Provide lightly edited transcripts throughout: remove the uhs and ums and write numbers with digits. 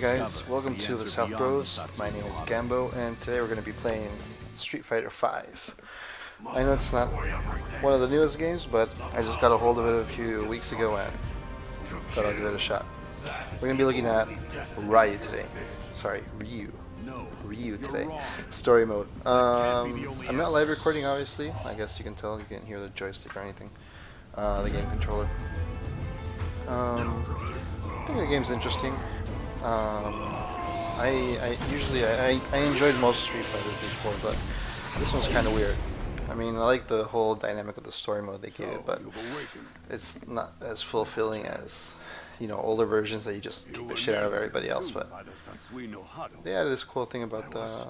guys, welcome to the South Bros. My name is Gambo, and today we're going to be playing Street Fighter V. I know it's not one of the newest games, but I just got a hold of it a few weeks ago and thought I'd give it a shot. We're going to be looking at RYU today. Sorry, RYU today. Story mode. I'm not live recording, obviously. I guess you can tell. You can't hear the joystick or anything. The game controller. I think the game's interesting. I usually enjoyed most Street Fighters before, but this one's kind of weird. I mean, I like the whole dynamic of the story mode they gave it, but it's not as fulfilling as, you know, older versions that you just kick the shit out of everybody else. But they added this cool thing about the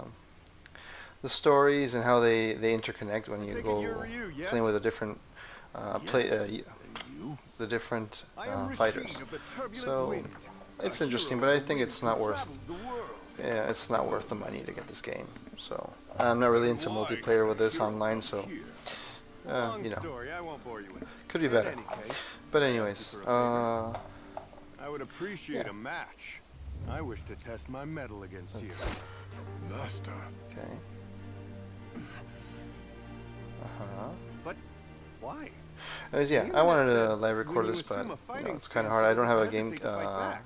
stories and how they interconnect when you go playing with a different the different fighters. So it's interesting, but I think it's not worth. Yeah, it's not worth the money to get this game. So I'm not really into multiplayer with this online. So you know, could be better. But anyways, I would appreciate a match. I wish to test my mettle against you, Master. Okay. But why? Yeah, I wanted to live record this, but you know, it's kind of hard. I don't have a game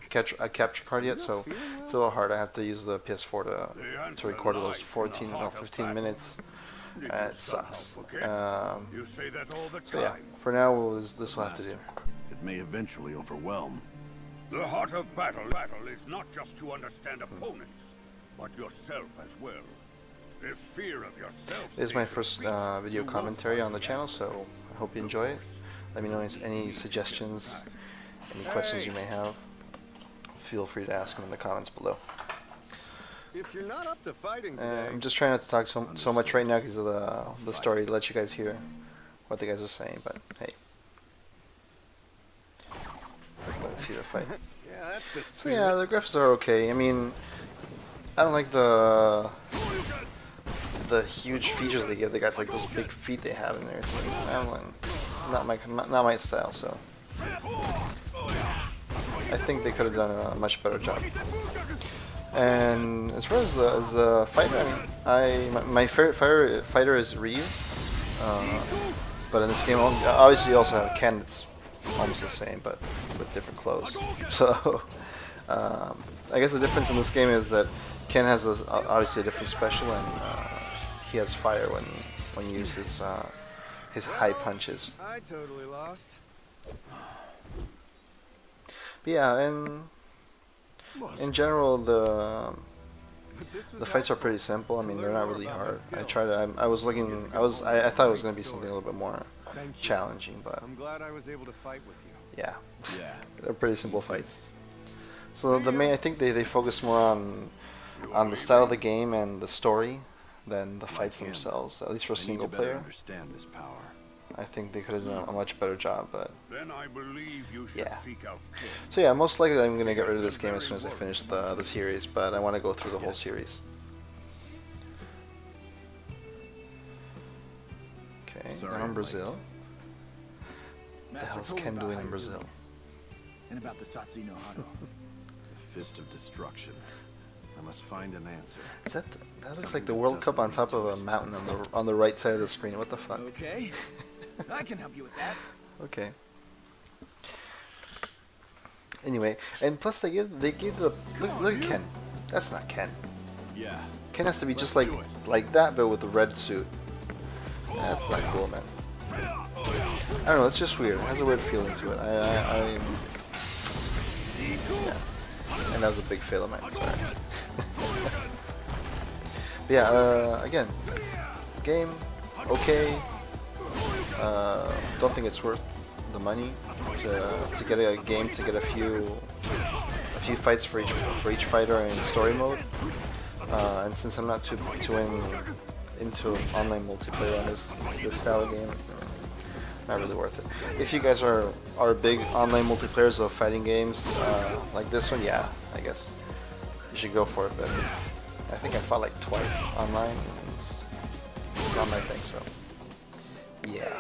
capture card yet, so it's a little hard. I have to use the PS4 to record those 14 or 15 minutes. It sucks. So yeah, for now, this will have to do. It may eventually overwhelm. The heart of battle is not just to understand opponents, but yourself as well. If fear of yourself. This is my first video commentary on the channel, so I hope you enjoy it. Let me know any suggestions, any questions you may have. Feel free to ask them in the comments below. If you're not up to fighting today, I'm just trying not to talk so much right now because of the story, to let you guys hear what the guys are saying. But hey, let's see the fight. Yeah, that's the So yeah, the graphics are okay. I mean, I don't like the huge features they give the guys, like those big feet they have and everything. I don't like, not my style. So I think they could have done a much better job. And as far as the fighter, I mean, my favorite fighter is RYU. But in this game, obviously you also have Ken. That's almost the same, but with different clothes. So I guess the difference in this game is that Ken has obviously a different special, and he has fire when you use his high punches. I totally lost. But yeah, and in general the fights are pretty simple. I mean, they're not really hard. I thought it was going to be something a little bit more challenging, but I'm glad I was able to fight with you. yeah, they're pretty simple fights. So I think they focus more on the style of the game and the story than the fights themselves, at least for single player. Understand this power. I think they could have done a much better job, but Then I believe you should yeah. seek out Ken. So yeah, most likely I'm going to get rid of this game as soon as I finish the series, but I want to go through the whole series. Okay, now in Brazil. What the hell's Ken doing in Brazil? And about the Satsuno Hado. The fist of destruction. I must find an answer. Is that looks like the World Cup on top of a mountain on the right side of the screen. What the fuck? Okay. I can help you with that. Okay. Anyway, and plus they give the look at Ken. That's not Ken. Yeah. Ken has to be just like that, but with the red suit. That's not cool, man. I don't know. It's just weird. It has a weird feeling to it. Yeah. And that was a big fail of mine. Sorry. Yeah. Again, game okay. Don't think it's worth the money to get a game, to get a few fights for each fighter in story mode. And since I'm not too into online multiplayer on this style of game, not really worth it. If you guys are big online multiplayers of fighting games like this one, yeah, I guess you should go for it. But I think I fought like twice online, and it's not my thing. So yeah.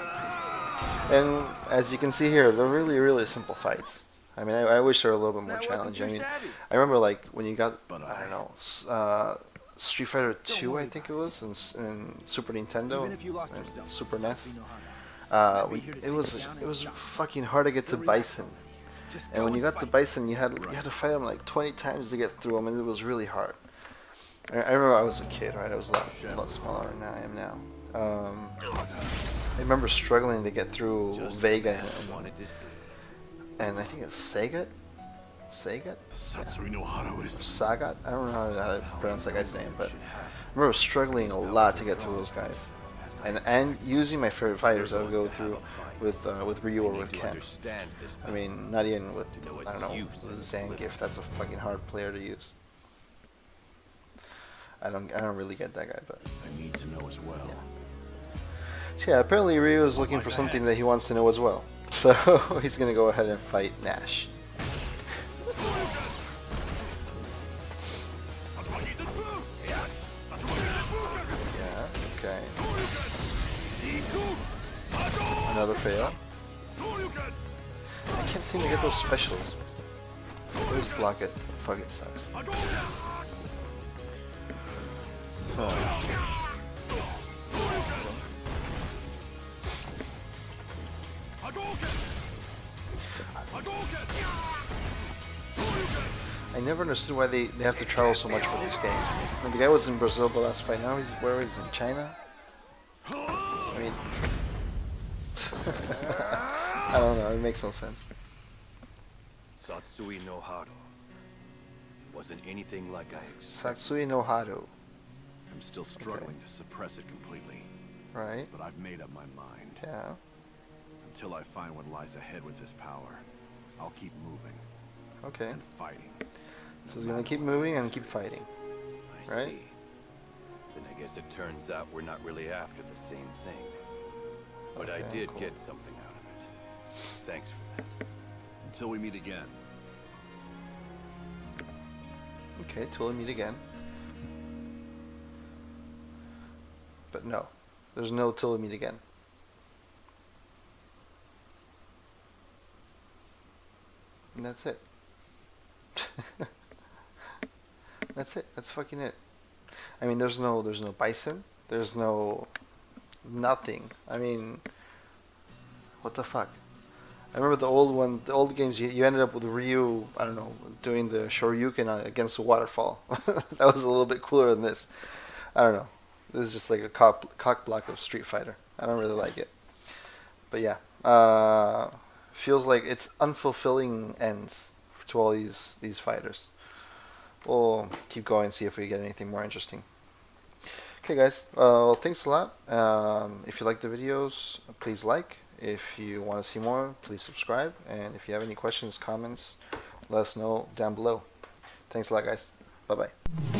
And as you can see here, they're really simple fights. I mean, I wish they were a little bit more That wasn't challenging. I too mean, shabby. I remember like when you got, But I don't know, Street Fighter 2, I think it was, in Super Nintendo Even if you lost and yourself, Super Satsu NES. no Hana. When here to it take was you down it and was stop. fucking hard to get So to relax Bison. already. Just And go when you got fight. to Bison, you had to fight him like 20 times to get through him, and it was really hard. I remember I was a kid, right? I was a lot smaller than I am now. I remember struggling to get through Vega and I think it's Sagat? Sagat? Satsui no Hado is Sagat? I don't know how to pronounce that guy's name, but I remember struggling a lot to get through those guys. And using my favorite fighters, I would go through with Ryu or with Ken. I mean, not even with, I don't know, with Zangief. That's a fucking hard player to use. I don't really get that guy, but I need to know as well. so yeah, apparently Ryu is looking for something that he wants to know as well. So he's gonna go ahead and fight Nash. Yeah, okay. Another fail. I can't seem to get those specials. Always block it. Fuck, it sucks. Oh. I never understood why they have to travel so much for these games. I mean, the guy was in Brazil the last fight. Now where is he? In China? I mean, I don't know. It makes no sense. Satsui no Hado wasn't anything like I expected. Satsui no Hado, I'm still struggling to suppress it completely, right? but I've made up my mind. Yeah. Until I find what lies ahead with this power, I'll keep moving Okay. and fighting. So he's gonna keep moving and keep fighting. I Right? see. Then I guess it turns out we're not really after the same thing. But I Okay, did cool. get something out of it. Thanks for that. Until we meet again. Okay, till we meet again. But no, there's no till we meet again. And that's it. That's it. That's fucking it. I mean, there's no Bison. There's no nothing. I mean, what the fuck? I remember the old games. You ended up with Ryu. I don't know, doing the Shoryuken against the waterfall. That was a little bit cooler than this. I don't know. This is just like a cock block of Street Fighter. I don't really like it. But yeah, feels like it's unfulfilling ends to all these fighters. We'll keep going and see if we get anything more interesting. Okay, guys. Well, thanks a lot. If you like the videos, please like. If you want to see more, please subscribe. And if you have any questions, comments, let us know down below. Thanks a lot, guys. Bye-bye.